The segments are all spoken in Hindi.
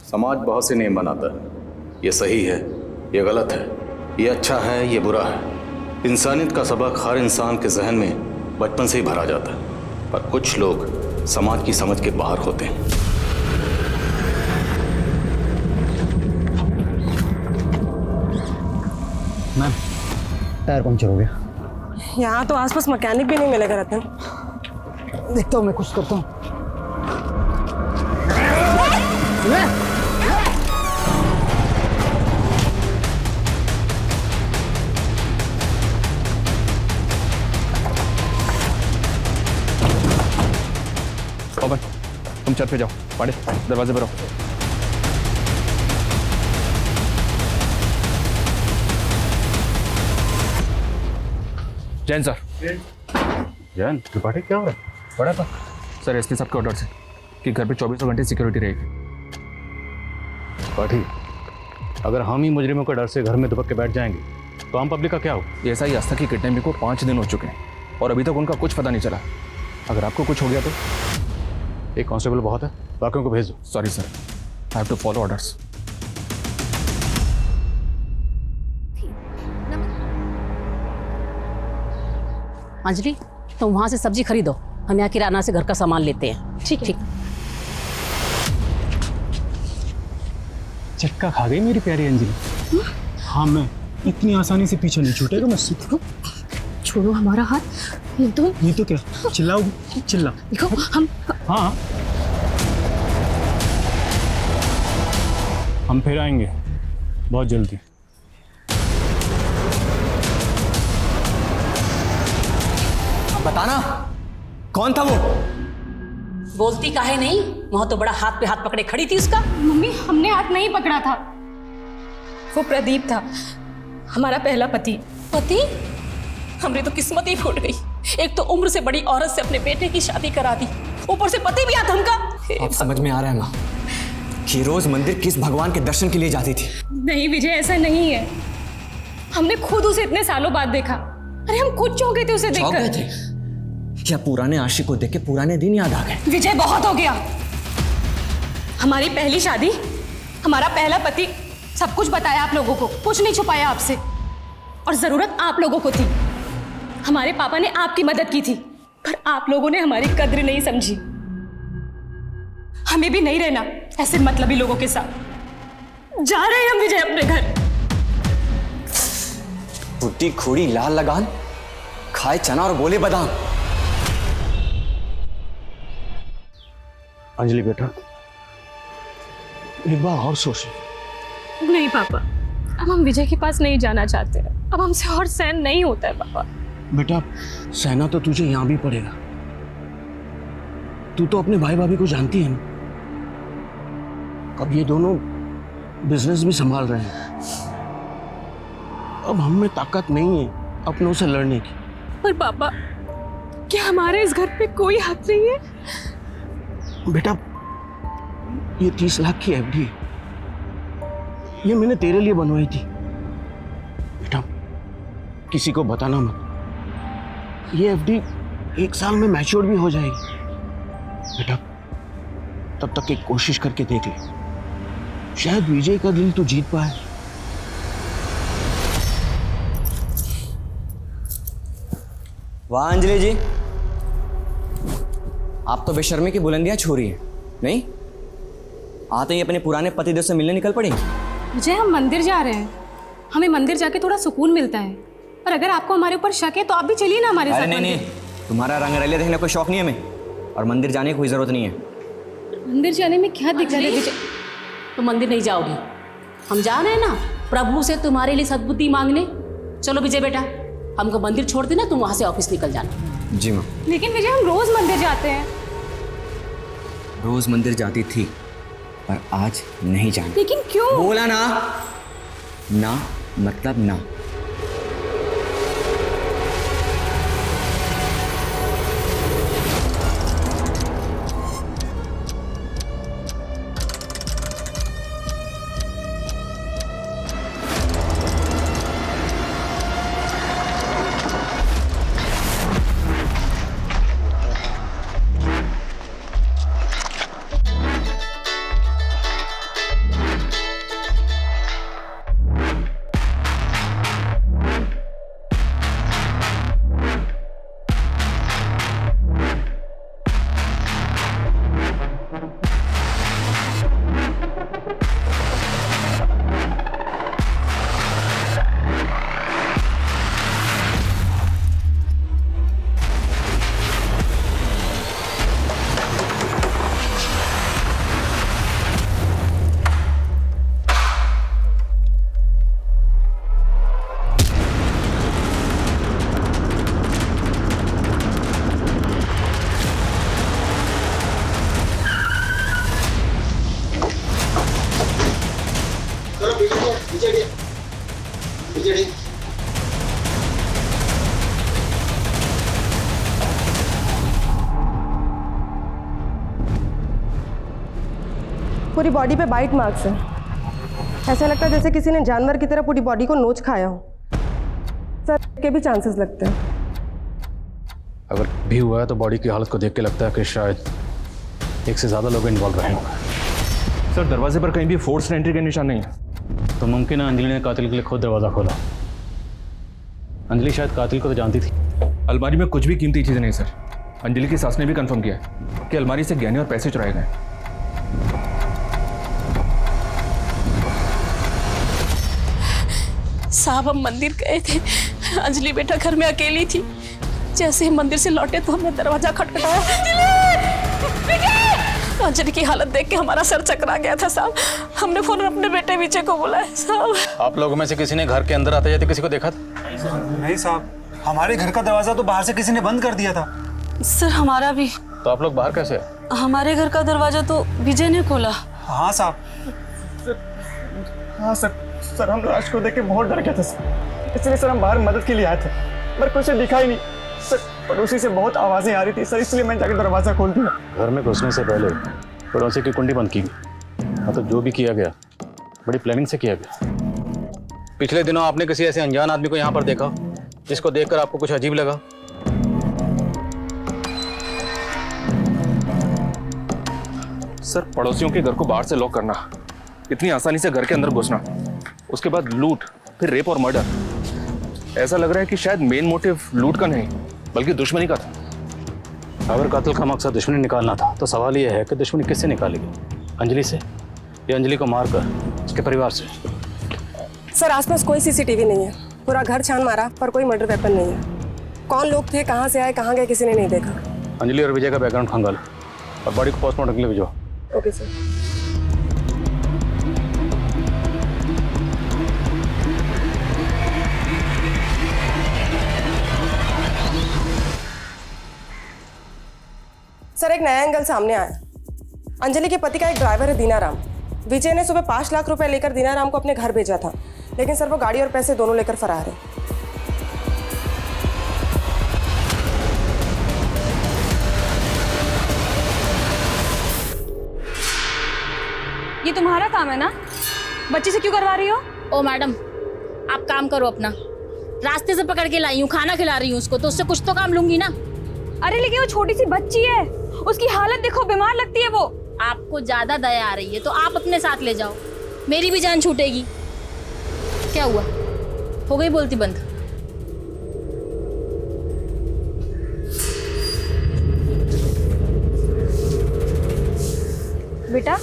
समाज बहुत से नियम बनाता है, ये सही है, ये गलत है, ये अच्छा है, ये बुरा है। इंसानियत का सबक हर इंसान के जहन में बचपन से ही भरा जाता है, पर कुछ लोग समाज की समझ के बाहर होते हैं। मैम, टायर पंक्चर हो गया। यहाँ तो आसपास मैकेनिक भी नहीं मिलेगा रतन। देखता हूँ, मैं कुछ करता हूँ। पवन, तुम छत पे जाओ, पाड़े दरवाजे पर आओ। जैन सर। जैन त्रिपाठी, क्या हो रहा है? बड़ा था सर, एसपी साहब के ऑर्डर से कि घर पे 24 घंटे सिक्योरिटी रहेगी। त्रिपाठी, अगर हम ही मुजरिमों के डर से घर में दुबक के बैठ जाएंगे तो आम पब्लिक का क्या हो? ऐसा ही आस्था की किडनैपिंग को 5 दिन हो चुके हैं और अभी तक उनका कुछ पता नहीं चला। अगर आपको कुछ हो गया तो? एक कांस्टेबल बहुत है, बाकियों को भेज दो। Sorry sir, I have to follow orders. Anjali, तुम वहां से सब्जी खरीदो, हम यहाँ किराना से घर का सामान लेते हैं। ठीक है। चटका खा गई मेरी प्यारी अंजलि। हाँ, मैं इतनी आसानी से पीछे नहीं छूटेगा मुझसे। छोड़ो हमारा हाथ। ये तो क्या चिल्लाओगी? चिल्ला। देखो हम। हाँ, हम फिर आएंगे बहुत जल्दी। बताना कौन था वो? बोलती काहे नहीं? वहां तो बड़ा हाथ पे हाथ पकड़े खड़ी थी उसका। मम्मी, हमने हाथ नहीं पकड़ा था। वो प्रदीप था, हमारा पहला पति। पति? हमरी तो किस्मत ही फूट गई। एक तो उम्र से बड़ी औरत से अपने बेटे की शादी करा दी, ऊपर से पति भी आता हमका। अब समझ में आ रहा है माँ कि रोज मंदिर किस भगवान के दर्शन के लिए जाती थी। नहीं विजय, ऐसा नहीं है। हमने खुद उसे इतने सालों बाद देखा। अरे हम खुद चौंके थे उसे चौंक गए देखकर। थे या पुराने आशिक को देख के पुराने दिन याद आ गए? विजय, बहुत हो गया। हमारी पहली शादी, हमारा पहला पति, सब कुछ बताया आप लोगों को, कुछ नहीं छुपाया आपसे। और जरूरत आप लोगों को थी। हमारे पापा ने आपकी मदद की थी, पर आप लोगों ने हमारी कद्र नहीं समझी। हमें भी नहीं रहना ऐसे मतलबी लोगों के साथ। जा रहे हैं हम विजय अपने घर। बुद्धि खोड़ी लाल लगान, खाए चना और बोले बादाम। अंजलि बेटा, एक बार और सोच। नहीं पापा, अब हम विजय के पास नहीं जाना चाहते हैं। अब हमसे और सहन नहीं होता है पापा। बेटा, सहना तो तुझे यहां भी पड़ेगा। तू तो अपने भाई भाभी को जानती है ना। अब ये दोनों बिजनेस भी संभाल रहे हैं। अब हम में ताकत नहीं है अपनों से लड़ने की। पर पापा, क्या हमारे इस घर पे कोई हक नहीं है? बेटा, ये 30 लाख की एफडी है, ये मैंने तेरे लिए बनवाई थी। बेटा, किसी को बताना मत। ये एफडी 1 साल में मैच्योर भी हो जाएगी। बेटा, तब तक एक कोशिश करके देख ले, शायद विजय का दिल तू जीत पाए। वाह अंजलि जी, आप तो बेशर्मी की बुलंदियां छू रही हैं। नहीं, आते ही अपने पुराने पतिदेव से मिलने निकल पड़ी। विजय, हम मंदिर जा रहे हैं। हमें मंदिर जाके थोड़ा सुकून मिलता है। और अगर आपको हमारे ऊपर शक है तो आप भी चलिए ना हमारे साथ। अरे नहीं, तुम्हारा रंग रलिया देखने का कोई शौक नहीं है हमें, और मंदिर जाने की कोई जरूरत नहीं है। मंदिर जाने में क्या दिक्कत है विजय? तुम मंदिर नहीं जाओगी, हम जा रहे हैं ना प्रभु से तुम्हारे लिए सद्बुद्धि मांगने। चलो विजय बेटा, हमको मंदिर छोड़ देना, तुम वहां से ऑफिस निकल जाना। जी माँ। लेकिन विजय, हम रोज मंदिर जाते हैं। रोज मंदिर जाती थी, पर आज नहीं जाना। लेकिन क्यों? बोला ना, ना मतलब ना। पूरी बॉडी पे बाइट मार्क्स है। ऐसा लगता है जैसे किसी ने जानवर की तरह पूरी बॉडी को नोच खाया हो। सर के भी चांसेस लगते हैं। अगर भी हुआ है तो बॉडी की हालत को देख के लगता है कि शायद एक से ज़्यादा लोग इन्वॉल्व रहे होंगे। सर दरवाजे पर कहीं भी फोर्स एंट्री के निशान नहीं है। तो मुमकिन है अंजलि ने कातिल के लिए खुद दरवाज़ा खोला। अंजलि शायद कातिल को तो जानती थी। अलमारी में कुछ भी कीमती चीज़ें नहीं सर। अंजलि की सास ने भी कंफर्म किया कि अलमारी से गहने और पैसे चुराए गए। साहब हम मंदिर गए थे, अंजलि बेटा घर में अकेली थी। जैसे ही मंदिर से लौटे तो हमने दरवाजा खटखटाया। अंजलि की हालत देख के हमारा सर चकरा गया था साहब। हमने फौरन अपने बेटे विजय को बुलाया साहब। आप लोगों में से किसी ने घर के अंदर आते जाते किसी को देखा था? नहीं साहब, हमारे घर का दरवाजा तो बाहर से किसी ने बंद कर दिया था। सर हमारा भी। तो आप लोग बाहर कैसे आए? हमारे घर का दरवाजा तो विजय ने खोला। हाँ साहब। हाँ सर हम लाश को देख के बहुत डर गए थे सर, इसलिए सर हम बाहर मदद के लिए आए थे, पर कुछ दिखा ही नहीं सर। पड़ोसी से बहुत आवाज़ें आ रही थी सर, इसलिए मैंने जाकर दरवाज़ा खोल दिया। घर में घुसने से पहले पड़ोसी की कुंडी बंद की गई। मतलब जो भी किया गया बड़ी प्लानिंग से किया गया। पिछले दिनों आपने किसी ऐसे अनजान आदमी को यहाँ पर देखा जिसको देखकर आपको कुछ अजीब लगा? सर पड़ोसियों के घर को बाहर से लॉक करना, इतनी आसानी से घर के अंदर घुसना, उसके बाद लूट, फिर रेप और मर्डर। ऐसा लग रहा है कि शायद मेन मोटिव लूट का नहीं बल्कि दुश्मनी का था। अगर कातिल का मकसद दुश्मनी निकालना था तो सवाल यह है कि दुश्मनी किससे निकालेगी? अंजलि से या अंजलि को मारकर उसके परिवार से? सर आसपास कोई सीसीटीवी नहीं है। पूरा घर छान मारा पर कोई मर्डर वेपन नहीं है। कौन लोग थे, कहाँ से आए, कहाँ गए, किसी ने नहीं देखा। अंजलि और विजय का बैकग्राउंड खंगालो और बॉडी को पोस्टमार्टम के लिए भिजो। Okay sir. सर एक नया एंगल सामने आया। अंजलि के पति का एक ड्राइवर है दीनाराम। विजय ने सुबह 5 लाख रुपए लेकर दीनाराम को अपने घर भेजा था, लेकिन सर वो गाड़ी और पैसे दोनों लेकर फरार है। ये तुम्हारा काम है ना? बच्ची से क्यों करवा रही हो? ओ मैडम आप काम करो अपना। रास्ते से पकड़ के लाई हूँ, खाना खिला रही हूँ उसको, तो उससे कुछ तो काम लूंगी ना। अरे लेकिन वो छोटी सी बच्ची है, उसकी हालत देखो, बीमार लगती है वो। आपको ज्यादा दया आ रही है तो आप अपने साथ ले जाओ, मेरी भी जान छूटेगी। क्या हुआ, हो गई बोलती बंद? बेटा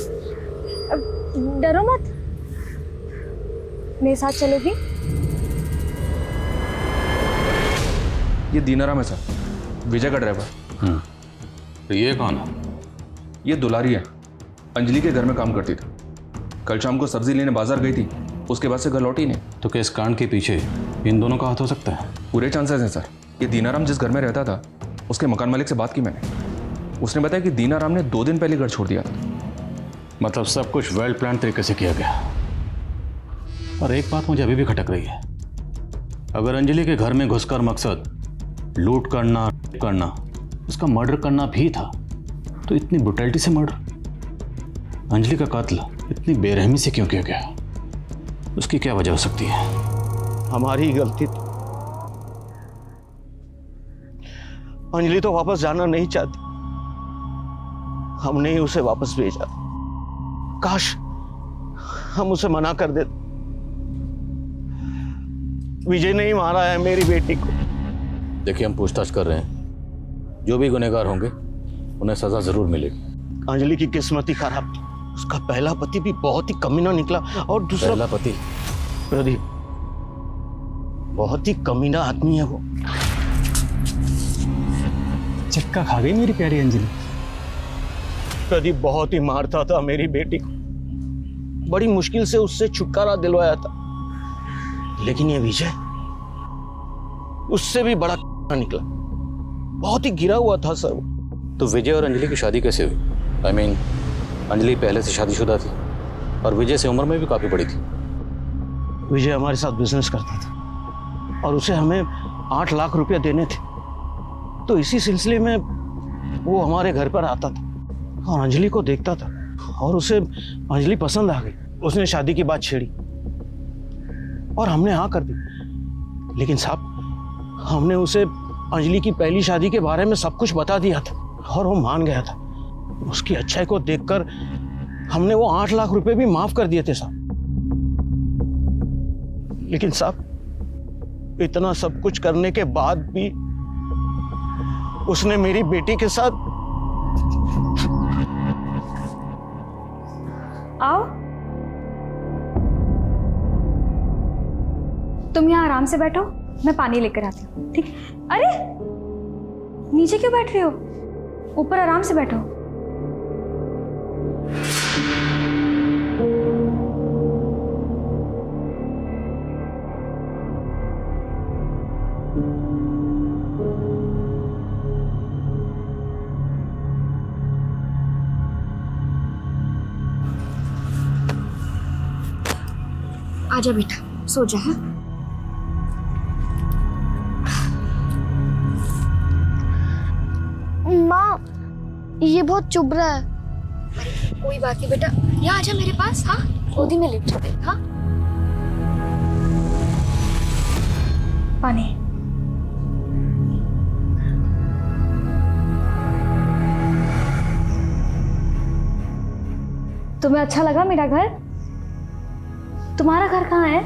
डरो मत, मेरे साथ चलोगी? ये दीनाराम है सर, विजय का ड्राइवर। तो ये कौन है? ये दुलारी है, अंजलि के घर में काम करती थी। कल शाम को सब्जी लेने बाजार गई थी, उसके बाद से घर लौटी नहीं। तो क्या इस कांड के पीछे इन दोनों का हाथ हो सकता है? पूरे चांसेस हैं सर। ये दीनाराम जिस घर में रहता था उसके मकान मालिक से बात की मैंने, उसने बताया कि दीनाराम ने 2 दिन पहले घर छोड़ दिया था। मतलब सब कुछ वेल प्लान तरीके से किया गया। और एक बात मुझे अभी भी खटक रही है, अगर अंजलि के घर में घुसकर मकसद लूट करना करना उसका मर्डर करना भी था तो इतनी ब्रुटैलिटी से मर्डर, अंजलि का कातिल इतनी बेरहमी से क्यों किया गया? उसकी क्या वजह हो सकती है? हमारी ही गलती थी। अंजलि तो वापस जाना नहीं चाहती, हमने ही उसे वापस भेजा। काश हम उसे मना कर देते। विजय ने ही मारा है मेरी बेटी को। देखिए हम पूछताछ कर रहे हैं, जो भी गुनहगार होंगे उन्हें सजा जरूर मिलेगी। अंजलि की किस्मत ही खराब थी। उसका पहला पति भी बहुत ही कमीना निकला और दूसरा पहला पति प्रदीप बहुत ही कमीना आदमी है वो। चक्का खा गई मेरी प्यारी अंजलि। प्रदीप बहुत ही मारता था मेरी बेटी को, बड़ी मुश्किल से उससे छुटकारा दिलवाया था, लेकिन ये विजय उससे भी बड़ा निकला। बहुत ही गिरा हुआ था सर वो। तो विजय और अंजलि की शादी कैसे हुई? I mean, अंजलि पहले से शादीशुदा थी और विजय से उम्र में भी काफी बड़ी थी। विजय हमारे साथ बिजनेस करता था और उसे हमें 8 लाख रुपया देने थे, तो इसी सिलसिले में वो हमारे घर पर आता था और अंजलि को देखता था। और उसे अंजलि पसंद आ गई। उसने शादी की बात छेड़ी और हमने हाँ कर दी। लेकिन साहब, हमने उसे अंजलि की पहली शादी के बारे में सब कुछ बता दिया था और वो मान गया था। उसकी अच्छाई को देखकर हमने वो 8 लाख रुपए भी माफ कर दिए थे साहब। लेकिन साहब, इतना सब कुछ करने के बाद भी उसने मेरी बेटी के साथ। आओ, तुम यहाँ आराम से बैठो, मैं पानी लेकर आती हूँ। ठीक? अरे नीचे क्यों बैठ रहे हो? ऊपर आराम से बैठो। आजा बेटा, सो जा। हाँ? माँ, ये बहुत चुभ रहा है। कोई बात नहीं बेटा, यहाँ आजा मेरे पास। हाँ, गोदी में लेट जाते। हाँ, पानी। तुम्हें अच्छा लगा मेरा घर? तुम्हारा घर कहाँ है?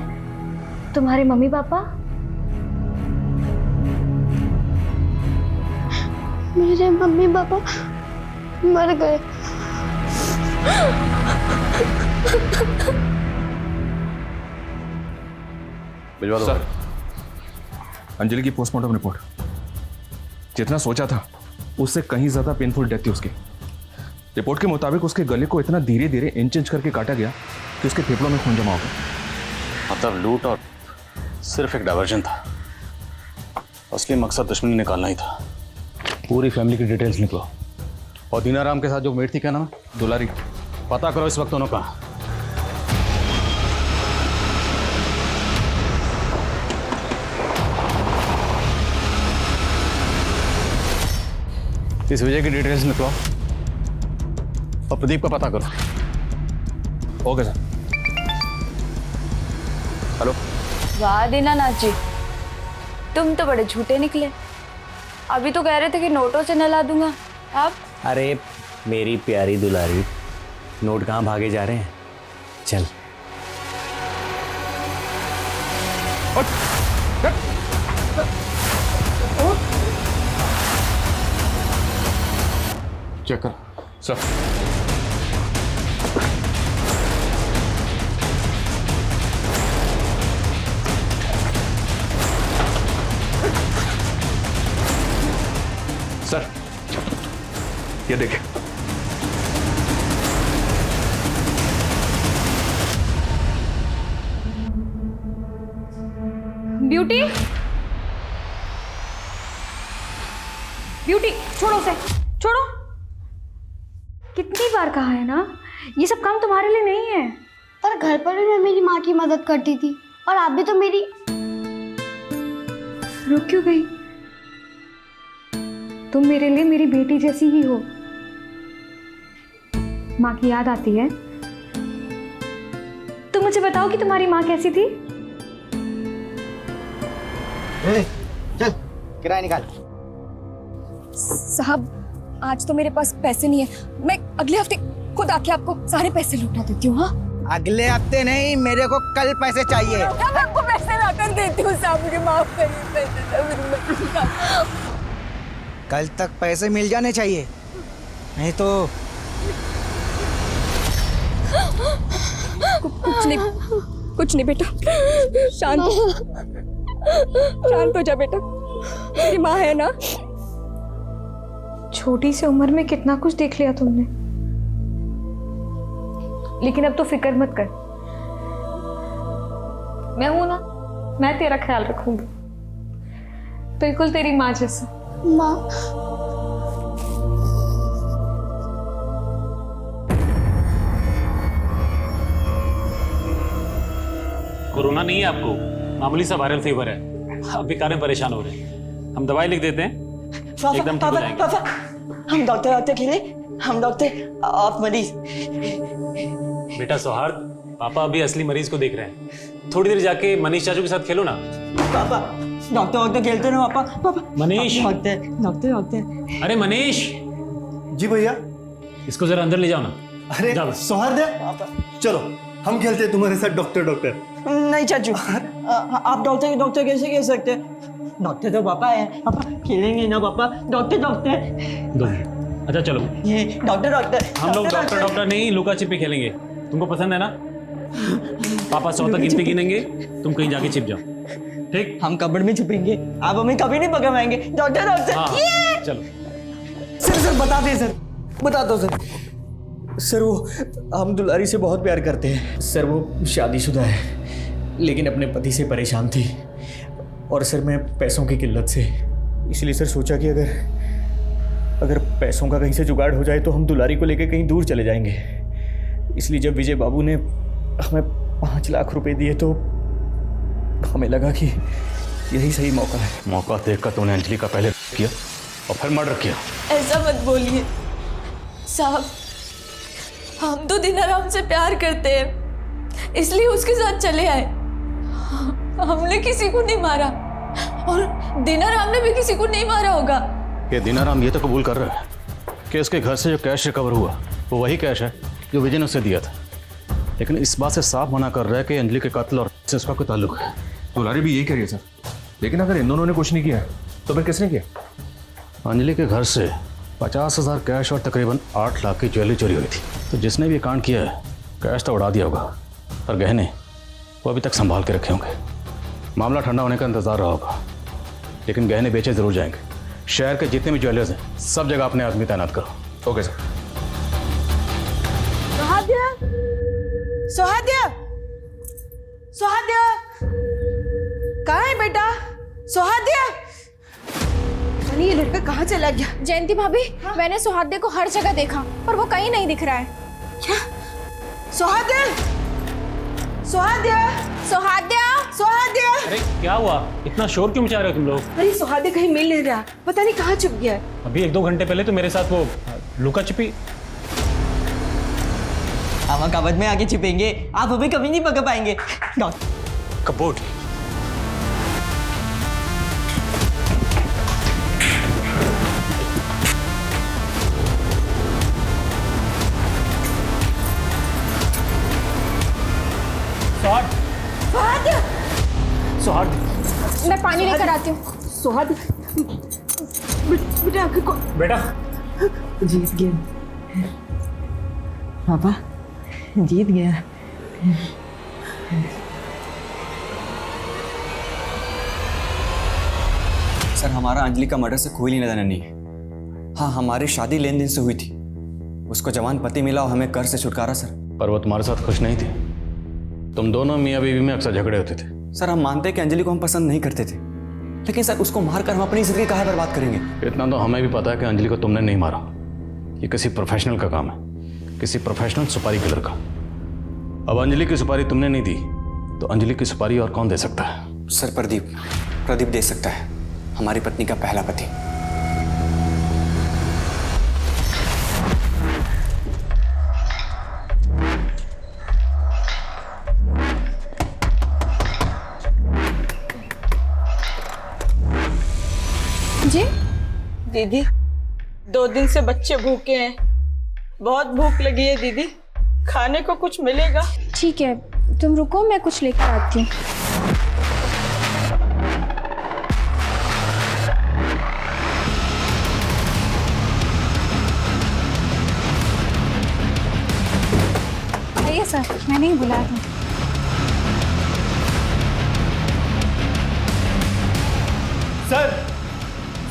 तुम्हारे मम्मी पापा? मेरे मम्मी पापा मर गए। भिजवा दो। सर, अंजलि की पोस्टमार्टम रिपोर्ट जितना सोचा था उससे कहीं ज्यादा पेनफुल डेथ थी उसकी। रिपोर्ट के मुताबिक उसके गले को इतना धीरे धीरे इंच इंच करके काटा गया कि उसके फेफड़ों में खून जमा हो गया। मतलब लूट और सिर्फ एक डायवर्जन था। असली मकसद दुश्मनी निकालना ही था। पूरी फैमिली की डिटेल्स निकलो। और दीनाराम के साथ जो मेट थी, क्या नाम है? दुलारी। पता करो इस वक्त दोनों कहाँ। इस विजय की डिटेल्स निकलो और प्रदीप का पता करो। Okay sir. हेलो। वाह दीनानाथ जी, तुम तो बड़े झूठे निकले। अभी तो कह रहे थे कि नोटों से नहला दूंगा, अब? अरे मेरी प्यारी दुलारी, नोट कहाँ भागे जा रहे हैं? चल। चेक कर। सर। सर, ये देखें। ब्यूटी, ब्यूटी, छोड़ो उसे, छोड़ो। कितनी बार कहा है ना, ये सब काम तुम्हारे लिए नहीं है। पर घर पर भी मैं मेरी माँ की मदद करती थी और आप भी तो मेरी। रुक क्यों गई? तुम मेरे लिए मेरी बेटी जैसी ही हो। माँ की याद आती है? तुम मुझे बताओ कि तुम्हारी माँ कैसी थी? चल किराया निकाल। साहब, आज तो मेरे पास पैसे नहीं है। मैं अगले हफ्ते खुद आके आपको सारे पैसे लौटा देती हूँ। हाँ, अगले हफ्ते नहीं, मेरे को कल पैसे चाहिए। मैं आपको पैसे लाकर देती हूँ साहब, मुझे माफ करिए। कल तक पैसे मिल जाने चाहिए, नहीं तो कुछ नहीं बेटा, शांत हो जा बेटा। मेरी माँ है ना। छोटी सी उम्र में कितना कुछ देख लिया तुमने, लेकिन अब तो फिक्र मत कर। मैं हूं ना, मैं तेरा ख्याल रखूंगी, बिल्कुल तेरी माँ जैसा। माँ, कोरोना नहीं है आपको, मामूली सा वायरल फीवर है। आप बेकार में परेशान हो रहे हैं। हम दवाई लिख देते हैं, एकदम ठीक हो जाएंगे। हम डॉक्टर के लिए हम डॉक्टर, आप मरीज। बेटा सौहार्द, पापा अभी असली मरीज को देख रहे हैं। थोड़ी देर जाके मनीष चाचू के साथ खेलो ना। पापा डॉक्टर खेलते ना पापा। पापा मनीष। डॉक्टर। अरे मनीष, जी भैया। इसको जरा अंदर ले जाओ ना। अरे जाओ। सौहार्द चलो हम खेलते हैं तुम्हारे साथ डॉक्टर। नहीं चाचू, आप डॉक्टर कैसे कह सकते हैं? डॉक्टर तो पापा है, पापा खेलेंगे ना पापा। डॉक्टर। दो मिनट। अच्छा चलो, ये डॉक्टर। हम लोग डॉक्टर नहीं, लुका छिपी खेलेंगे। तुमको पसंद है ना? पापा 100 तक गिनती गिनेंगे, तुम कहीं जाके छिप जाओ, ठीक? हम कबड़ में छुपेंगे, आप हमें कभी नहीं पकड़ पाएंगे। डॉक्टर। हाँ, चलो। सर बता दे सर, बता दो सर। सर वो हम दुलारी से बहुत प्यार करते हैं। सर वो शादीशुदा है लेकिन अपने पति से परेशान थी, और सर मैं पैसों की किल्लत से, इसलिए सर सोचा कि अगर पैसों का कहीं से जुगाड़ हो जाए तो हम दुलारी को लेकर कहीं दूर चले जाएंगे। इसलिए जब विजय बाबू ने हमें 5 लाख रुपए दिए तो हमें लगा कि यही सही मौका है। मौका देखकर तूने अंजलि का पहले किया और फिर मर्डर किया। ऐसा मत बोलिए साहब, हम तो दीनाराम से प्यार करते हैं, इसलिए उसके साथ चले आए। हमने किसी को नहीं मारा, और दीनाराम ने भी किसी को नहीं मारा होगा। ये दीनाराम ये तो कबूल कर रहा है कि उसके घर से जो कैश रिकवर हुआ वो वही कैश है जो विजय ने उसे दिया था, लेकिन इस बात से साफ मना कर रहा है कि अंजलि के कत्ल और से उसका कोई ताल्लुक है। दुलारी भी यही कह रही है सर, लेकिन अगर इन दोनों ने कुछ नहीं किया तो फिर किसने किया? अंजलि के घर से 50,000 कैश और तकरीबन 8 लाख की ज्वेलरी चोरी हुई थी। तो जिसने भी ये कांड किया है, कैश तो उड़ा दिया होगा, पर गहने वो अभी तक संभाल के रखे होंगे। मामला ठंडा होने का इंतजार रहा होगा, लेकिन गहने बेचे जरूर जाएंगे। शहर के जितने भी ज्वेलर्स हैं सब जगह अपने आदमी तैनात करो। Okay sir. सोहाद्या कहाँ है बेटा? सोहाद्या, ये लड़का कहाँ चला गया? जयंती भाभी, मैंने सुहाद्य को हर जगह देखा पर वो कहीं नहीं दिख रहा है। क्या? सोहाद्या, अरे क्या हुआ, इतना शोर क्यों मचा रहे हो तुम लोग? अरे सोहाद्या कहीं मिल नहीं रहा, पता नहीं कहाँ छुप गया है। अभी 1-2 घंटे पहले तो मेरे साथ वो लुका छिपी। हम कबड में आके छिपेंगे, आप हमें कभी नहीं पकड़ पाएंगे। कबूट। सोहार्द, मैं पानी लेकर आती हूँ। सोहाद्या, बेटा आपको बेटा जीत गया पापा, जीत गया। सर हमारा अंजलि का मर्डर से कोई लेना देना नहीं है। हाँ, हमारी शादी लेन देन से हुई थी, उसको जवान पति मिला और हमें कर से छुटकारा सर। पर वो तुम्हारे साथ खुश नहीं थी। तुम दोनों मियाँ बीवी में अक्सर झगड़े होते थे। सर हम मानते हैं कि अंजलि को हम पसंद नहीं करते थे, लेकिन सर उसको मारकर हम अपनी जिंदगी काहे बर्बाद करेंगे? इतना तो हमें भी पता है कि अंजलि को तुमने नहीं मारा। ये किसी प्रोफेशनल का काम है, किसी प्रोफेशनल सुपारी किलर का। अब अंजलि की सुपारी तुमने नहीं दी तो अंजलि की सुपारी और कौन दे सकता है? सर प्रदीप दे सकता है, हमारी पत्नी का पहला पति। जी दीदी, 2 दिन से बच्चे भूखे हैं, बहुत भूख लगी है दीदी, खाने को कुछ मिलेगा? ठीक है, तुम रुको, मैं कुछ लेकर आती हूँ। आइए सर, मैंने ही बुलाया था।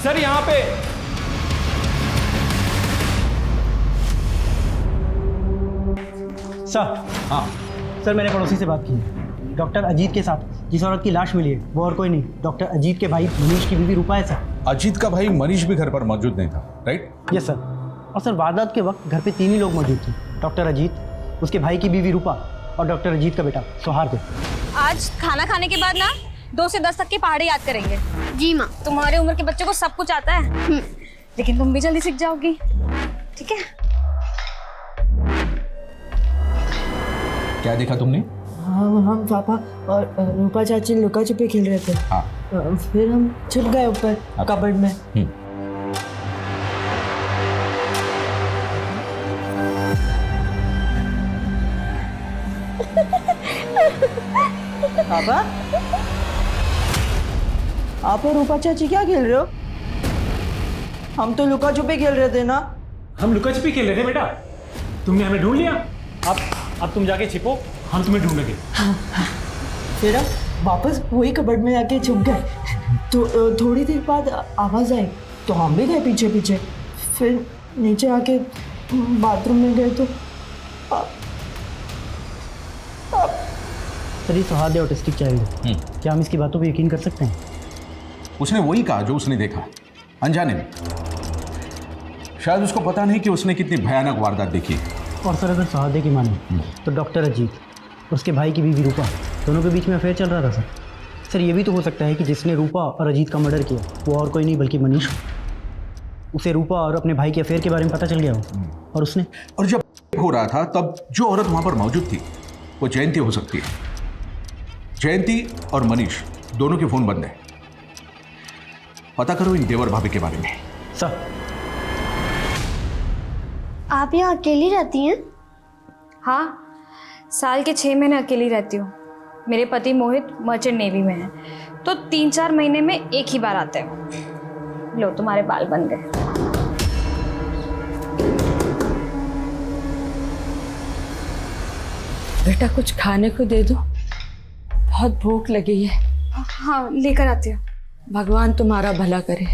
सर यहाँ पे। सर, हाँ सर, मैंने पड़ोसी से बात की है। डॉक्टर अजीत के साथ जिस औरत की लाश मिली है वो और कोई नहीं, डॉक्टर अजीत के भाई मनीष की बीवी रूपा है सर। अजीत का भाई मनीष भी घर पर मौजूद नहीं था, राइट? Yes sir. और सर वारदात के वक्त घर पे 3 ही लोग मौजूद थे, डॉक्टर अजीत, उसके भाई की बीवी रूपा और डॉक्टर अजीत का बेटा सौहार्द। आज खाना खाने के बाद ना 2 से 10 तक की पहाड़ी याद करेंगे। जी माँ। तुम्हारे उम्र के बच्चों को सब कुछ आता है, लेकिन तुम भी जल्दी सीख जाओगी, ठीक है? क्या देखा तुमने? हम पापा और रूपा चाची लुका छिपी खेल रहे थे। हाँ। फिर हम छुप गए ऊपर कबर्ड में। पापा, आप और रूपा चाची क्या खेल रहे हो? हम तो लुका छुपी खेल रहे थे ना। हम लुका छिपी खेल रहे थे बेटा, तुमने हमें ढूंढ लिया। अब तुम जाके छिपो, हम तुम्हें ढूंढेंगे। फिर हम वापस वही कबर्ड में जाके छुप गए। तो थोड़ी देर बाद आवाज़ आई तो हम भी गए पीछे पीछे। फिर नीचे आके बाथरूम में गए तो सर ये सुहाद है ऑटिस्टिक चाइल्ड। क्या हम इसकी बातों पर यकीन कर सकते हैं? उसने वही कहा जो उसने देखा, अनजाने में। शायद उसको पता नहीं कि उसने कितनी भयानक वारदात देखी। और सर अगर सुहादे की माने तो डॉक्टर अजीत और उसके भाई की बीवी रूपा दोनों के बीच में अफेयर चल रहा था सर। ये भी तो हो सकता है कि जिसने रूपा और अजीत का मर्डर किया वो और कोई नहीं बल्कि मनीष। उसे रूपा और अपने भाई के अफेयर के बारे में पता चल गया हो और उसने। और जब हो रहा था तब जो औरत वहां पर मौजूद थी वो जयंती हो सकती है। जयंती और मनीष दोनों के फोन बंद है। पता करो इन देवर भाभी के बारे में। सर आप यहाँ अकेली रहती हैं? हाँ, साल के 6 महीने अकेली रहती हूँ। मेरे पति मोहित मर्चेंट नेवी में हैं, तो 3-4 महीने में एक ही बार आते हैं। लो तुम्हारे बाल बन गए। बेटा कुछ खाने को दे दो, बहुत भूख लगी है। हाँ लेकर आती हूँ। भगवान तुम्हारा भला करे।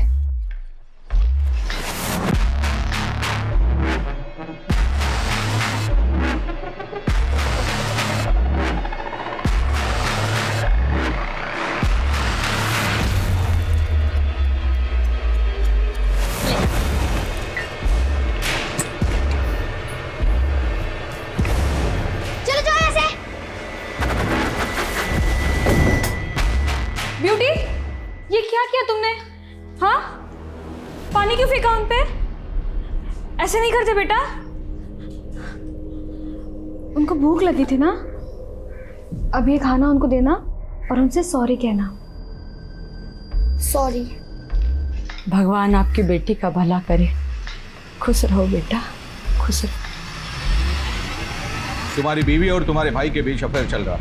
चलो जाओ यहाँ से। ब्यूटी, ये क्या किया तुमने? हाँ, पानी क्यों फेंका उन पे? ऐसे नहीं करते बेटा। उनको भूख लगी थी ना, अब ये खाना उनको देना और उनसे सॉरी कहना। सॉरी। भगवान आपकी बेटी का भला करे। खुश रहो बेटा, खुश रहो। तुम्हारी बीवी और तुम्हारे भाई के बीच अफेयर चल रहा,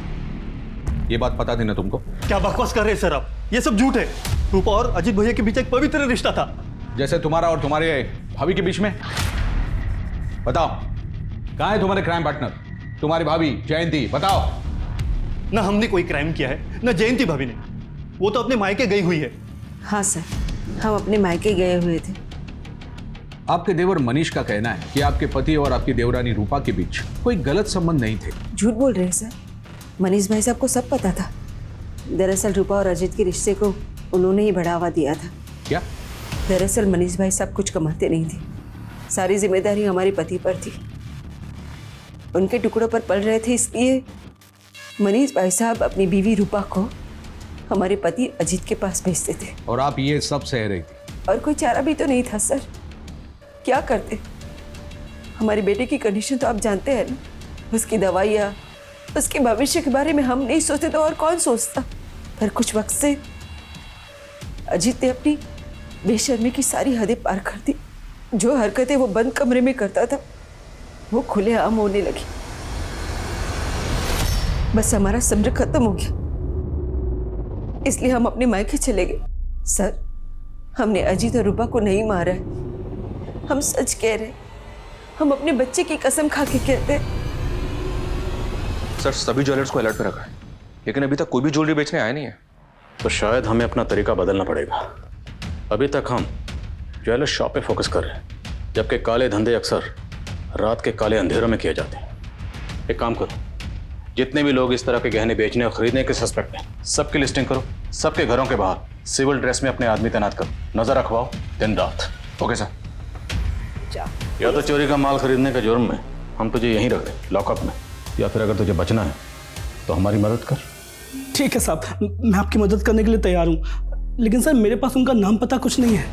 ये बात पता थी ना तुमको? क्या बकवास कर रहे हैं सर आप? ये सब झूठ है। रूपा और अजीत भैया के बीच एक पवित्र रिश्ता था, जैसे तुम्हारा और तुम्हारे भाभी के बीच में। बताओ कहाँ है तुम्हारे क्राइम पार्टनर, तुम्हारी भाभी जयंती? बताओ। ना हमने कोई क्राइम किया है ना जयंती भाभी ने, वो तो अपने मायके गई हुई है। हाँ सर, हम अपने मायके गए हुए थे। आपके देवर मनीष का कहना है कि आपके पति और आपकी देवरानी रूपा के बीच कोई गलत संबंध नहीं थे। झूठ बोल रहे हैं सर, मनीष भाई साहब को सब पता था। दरअसल रूपा और अजीत के रिश्ते को उन्होंने ही बढ़ावा दिया था। क्या? दरअसल मनीष भाई साहब कुछ कमाते नहीं थे, सारी जिम्मेदारी हमारे पति पर थी। उनके टुकड़ों पर पल रहे थे, इसलिए मनीष भाई साहब अपनी बीवी रूपा को हमारे पति अजीत के पास भेजते थे। और आप ये सब सह रही थी? और कोई चारा भी तो नहीं था सर, क्या करते? हमारे बेटे की कंडीशन तो आप जानते हैं ना, उसकी दवाइयाँ, उसके भविष्य के बारे में हम नहीं सोचते तो और कौन सोचता। पर कुछ वक्त से अजीत ने अपनी बेशर्मी की सारी हदें पार कर दी। जो हरकतें वो बंद कमरे में करता था वो खुलेआम होने लगी। बस हमारा सब्र खत्म हो गया, इसलिए हम अपने मायके चले गए। सर, हमने अजीत और रूपा को नहीं मारा है, हम सच कह रहे, हम अपने बच्चे की कसम खा के कहते हैं। सर सभी ज्वेलर्स को अलर्ट पे रखा है, लेकिन अभी तक कोई भी ज्वेलरी बेचने आया नहीं है। तो शायद हमें अपना तरीका बदलना पड़ेगा। अभी तक हम ज्वेलर शॉप पे फोकस कर रहे हैं, जबकि काले धंधे अक्सर रात के काले अंधेरों में किए जाते हैं। एक काम करो, जितने भी लोग इस तरह के गहने बेचने और खरीदने के सस्पेक्ट हैं, सबकी लिस्टिंग करो, सबके घरों के बाहर सिविल ड्रेस में अपने आदमी तैनात करो, नजर रखवाओ दिन रात। Okay sir. या तो चोरी का माल खरीदने के जुर्म में हम तुझे यहीं रख दें लॉकअप में, या फिर अगर तुझे बचना है तो हमारी मदद कर। ठीक है साहब, मैं आपकी मदद करने के लिए तैयार हूँ, लेकिन सर मेरे पास उनका नाम पता कुछ नहीं है।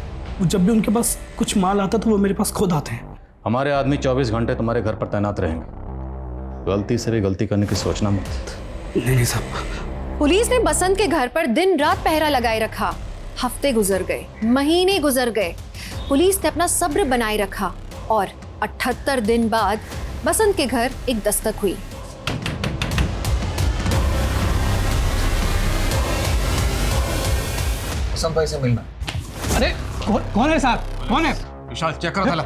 जब भी उनके पास कुछ माल आता तो वो मेरे पास खुद आते हैं। हमारे आदमी 24 घंटे तुम्हारे घर पर तैनात रहेंगे। गलती से भी गलती करने की सोचना मत। नहीं साहब। पुलिस ने बसंत के घर पर दिन रात पहरा लगाए रखा। हफ्ते गुजर गए, महीने गुजर गए, पुलिस ने अपना सब्र बनाए रखा और 78 दिन बाद बसंत के घर एक दस्तक हुई। बसंत भाई से मिलना। अरे कौन है साहब? कौन है? विशाल चेक करो थाला।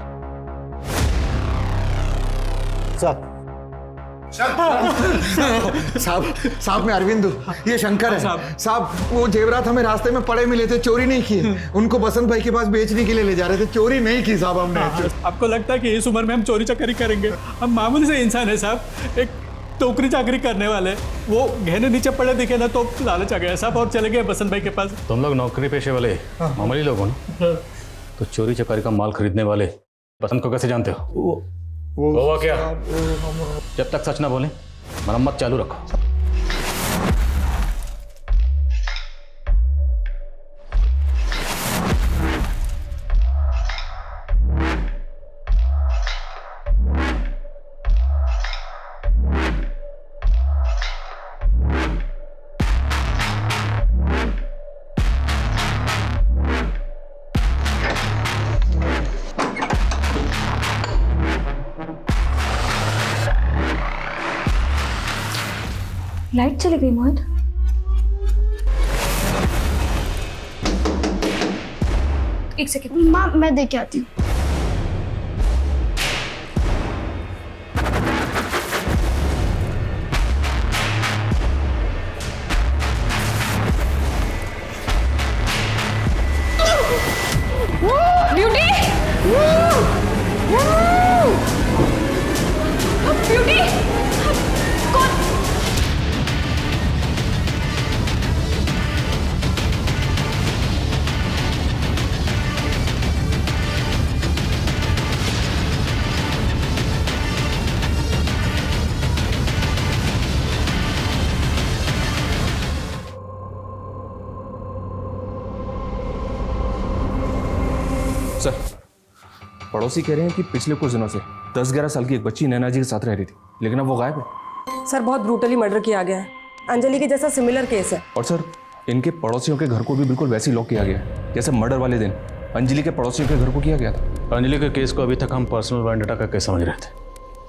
साहब मैं अरविंद हूँ, ये शंकर है। साहब वो जेवरात हमें रास्ते में पड़े मिले थे, चोरी नहीं किए। उनको बसंत भाई के पास बेचने के लिए ले जा रहे थे, चोरी नहीं की साहब हमने। आपको लगता है कि इस उम्र में हम चोरी चकारी करेंगे? हम मामूली से इंसान है साहब, एक टोकरी चाकरी करने वाले। वो गहने नीचे पड़े दिखे ना तो लालच आ गया साहब और चले गए बसंत भाई के पास। तुम लोग नौकरी पेशे वाले मामूली लोग हो ना, तो चोरी चकारी का माल खरीदने वाले बसंत को कैसे जानते हो? वो हुआ क्या? जब तक सच ना बोले मरम्मत चालू रखो। लाइट चली गई मोहित। एक सेकंड माँ, मैं देख के आती हूँ। ब्यूटी! ब्यूटी! कौन? सर, पड़ोसी कह रहे हैं कि पिछले कुछ दिनों से 10-11 साल की एक बच्ची नैना जी के साथ रह रही थी, लेकिन अब वो गायब है। सर बहुत ब्रूटली मर्डर किया गया है। अंजलि के जैसा सिमिलर केस है। और सर, इनके पड़ोसियों के घर को भी बिल्कुल वैसे ही लॉक किया गया है जैसे मर्डर वाले दिन अंजलि के पड़ोसियों के घर को किया गया था। अंजलि के केस को अभी तक हम पर्सनल वेंडेटा का केस समझ रहे थे,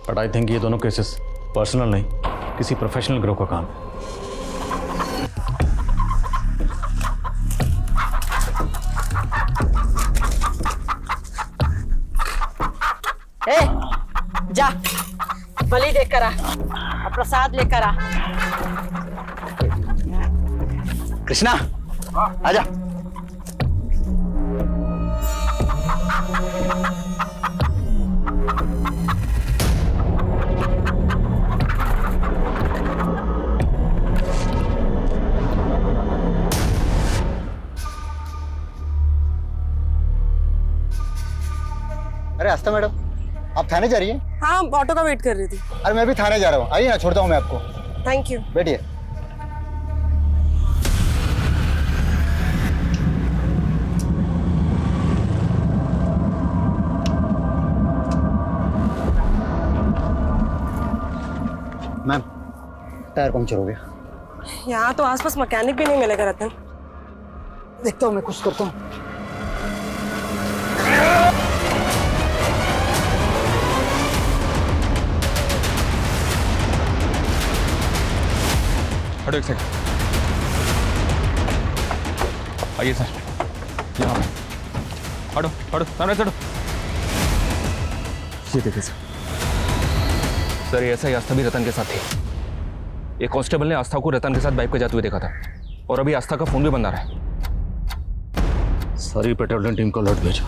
बट आई थिंक ये दोनों केसेस पर्सनल नहीं, किसी प्रोफेशनल ग्रुप का काम है। ए, जा बलि देकर आ और प्रसाद लेकर आ। कृष्णा आजा। अरे आस्था मैडम, आप थाने जा रही हैं? हाँ, ऑटो का वेट कर रही थी। अरे मैं भी थाने जा रहा हूँ, आइए ना, छोड़ता हूँ मैं आपको। Thank you. बैठिए। मैम, टायर पंक्चर हो गया। यहाँ तो आसपास मैकेनिक भी नहीं मिलेगा रतन। देखता हूँ मैं कुछ करता हूँ। हटो एक सेकंड। आइए सर, यहाँ पे। हटो हटो, सामने से हटो। ये देखिए सर, ये ऐसा ही आस्था भी रतन के साथ थी। एक कांस्टेबल ने आस्था को रतन के साथ बाइक पे जाते हुए देखा था और अभी आस्था का फोन भी बंद आ रहा है। सारी पेट्रोलियम टीम को अलर्ट भेजो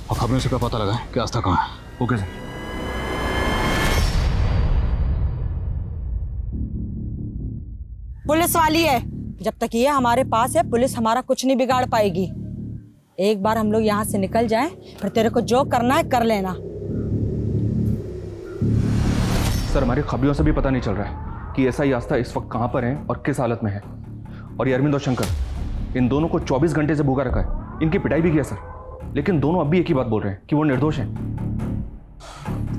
और खबरों से पता लगा कि आस्था कहाँ है। Okay sir. पुलिस वाली है, जब तक ये हमारे पास है पुलिस हमारा कुछ नहीं बिगाड़ पाएगी। एक बार हम लोग यहाँ से निकल जाएं, फिर तेरे को जो करना है कर लेना। सर, हमारी खबरों से भी पता नहीं चल रहा है कि ऐसा ही आस्था इस वक्त कहाँ पर है और किस हालत में है। और ये अरविंद और शंकर, इन दोनों को 24 घंटे से भूखा रखा है। इनकी पिटाई भी किया सर, लेकिन दोनों अब भी एक ही बात बोल रहे हैं कि वो निर्दोष हैं।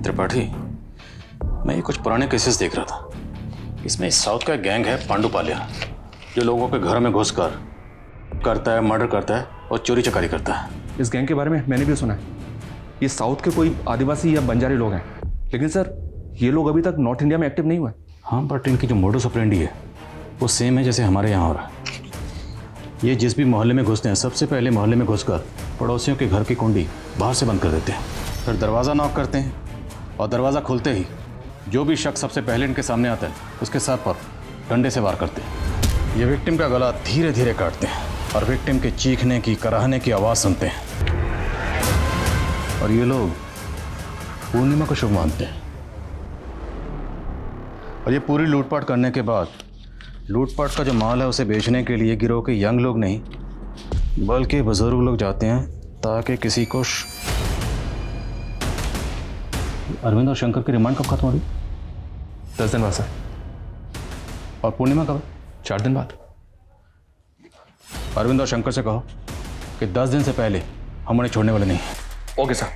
त्रिपाठी, मैं ये कुछ पुराने केसेस देख रहा था। इसमें साउथ का एक गैंग है पांडुपाल्या, जो लोगों के घर में घुसकर करता है, मर्डर करता है और चोरी चकारी करता है। इस गैंग के बारे में मैंने भी सुना है। ये साउथ के कोई आदिवासी या बंजारी लोग हैं, लेकिन सर ये लोग अभी तक नॉर्थ इंडिया में एक्टिव नहीं हुए। हाँ, बट इनकी जो मोडस ऑपरेंडी है वो सेम है जैसे हमारे यहाँ हो रहा है। ये जिस भी मोहल्ले में घुसते हैं, सबसे पहले मोहल्ले में घुसकर पड़ोसियों के घर की कुंडी बाहर से बंद कर देते हैं, फिर दरवाज़ा नॉक करते हैं और दरवाज़ा खुलते ही जो भी शख्स सबसे पहले इनके सामने आता है उसके सर पर डंडे से वार करते हैं। ये विक्टिम का गला धीरे धीरे काटते हैं और विक्टिम के चीखने की, कराहने की आवाज़ सुनते हैं। और ये लोग पूर्णिमा को शुभ मानते हैं। और ये पूरी लूटपाट करने के बाद लूटपाट का जो माल है उसे बेचने के लिए गिरोह के यंग लोग नहीं बल्कि बुजुर्ग लोग जाते हैं, ताकि किसी को अरविंद और शंकर की रिमांड कब खत्म हो रही? 10 दिन बाद सर। और पूर्णिमा कब? 4 दिन बाद। अरविंद और शंकर से कहो कि 10 दिन से पहले हम उन्हें छोड़ने वाले नहीं। Okay sir.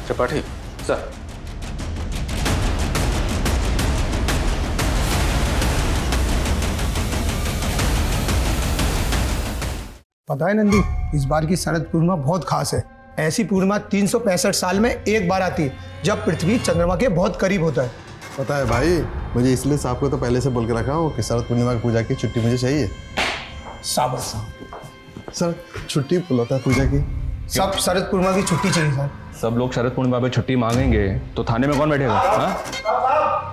त्रिपाठी सर। पता है नंदू, इस बार की शरद पूर्णिमा बहुत खास है। ऐसी पूर्णिमा 365 साल में एक बार आती है, जब पृथ्वी चंद्रमा के बहुत करीब होता है। पता है भाई, मुझे इसलिए साहब को तो पहले से बोल के रखा हूँ कि शरद पूर्णिमा की पूजा की छुट्टी मुझे चाहिए। शाबाश सर, छुट्टी बुलाता है पूजा की। सब शरद पूर्णिमा की छुट्टी चाहिए सर। सब लोग शरद पूर्णिमा पे छुट्टी मांगेंगे तो थाने में कौन बैठेगा?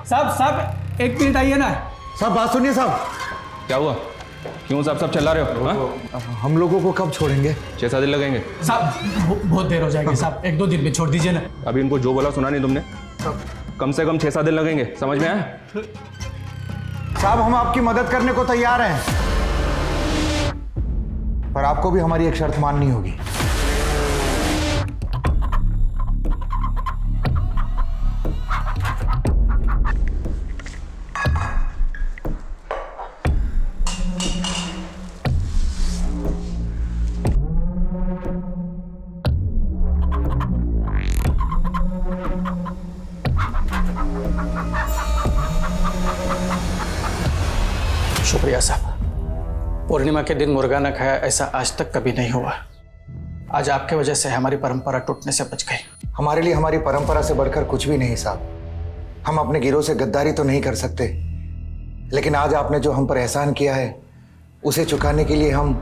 साहब 1 मिनट आइए ना। साहब बात सुनिए साहब। क्या हुआ? क्यों साहब सब चिल्ला रहे हो? हम लोगों को कब छोड़ेंगे? 6-7 दिन लगेंगे साहब। बहुत देर हो जाएगी साहब, 1-2 दिन में छोड़ दीजिए ना। अभी इनको जो बोला सुना नहीं तुमने? कम से कम 6-7 दिन लगेंगे, समझ में आया? साहब हम आपकी मदद करने को तैयार हैं, पर आपको भी हमारी एक शर्त माननी होगी। शुक्रिया साहब। पूर्णिमा के दिन मुर्गा न खाया, ऐसा आज तक कभी नहीं हुआ। आज आपके वजह से हमारी परंपरा टूटने से बच गई। हमारे लिए हमारी परंपरा से बढ़कर कुछ भी नहीं साहब। हम अपने गिरोह से गद्दारी तो नहीं कर सकते, लेकिन आज आपने जो हम पर एहसान किया है उसे चुकाने के लिए हम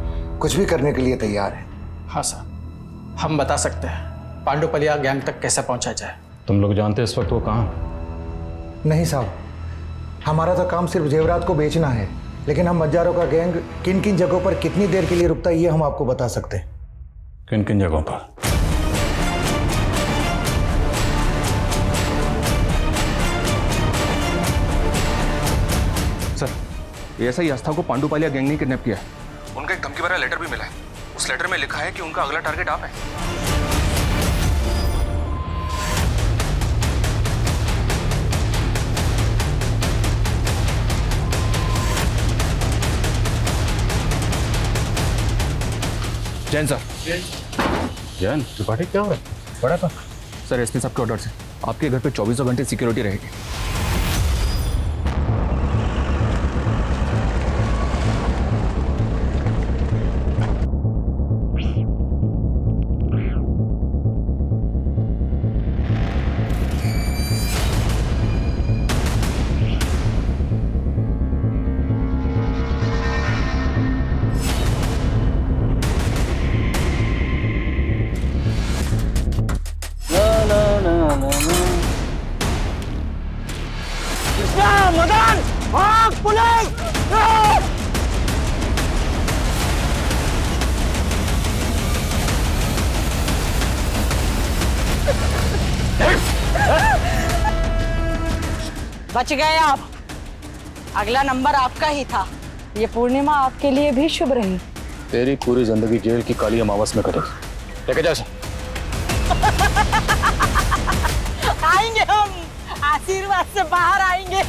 कुछ भी करने के लिए तैयार हैं। हाँ साहब, हम बता सकते हैं पांडुपलिया गैंग तक कैसे पहुंचा जाए। तुम लोग जानते इस वक्त वो कहाँ? नहीं साहब, हमारा तो काम सिर्फ जेवरात को बेचना है, लेकिन हम मज्जारों का गैंग किन किन जगहों पर कितनी देर के लिए रुकता है ये हम आपको बता सकते हैं। किन किन जगहों पर? सर, ये ऐसा ही आस्था को पांडुपालिया गैंग ने किडनैप किया है। उनका एक धमकी भरा लेटर भी मिला है। उस लेटर में लिखा है कि उनका अगला टारगेट आप है। जैन सर। जैन त्रिपाठी, क्या हो रहा है? बड़ा था सर, एसपी साहब के ऑर्डर से आपके घर पे 24 घंटे सिक्योरिटी रहेगी। मदन, भाग पुलिस! बच गए आप। अगला नंबर आपका ही था। ये पूर्णिमा आपके लिए भी शुभ रही। तेरी पूरी जिंदगी जेल की काली अमावस में कटेगी। लेके जा। आएंगे हम, आशीर्वाद से बाहर आएंगे।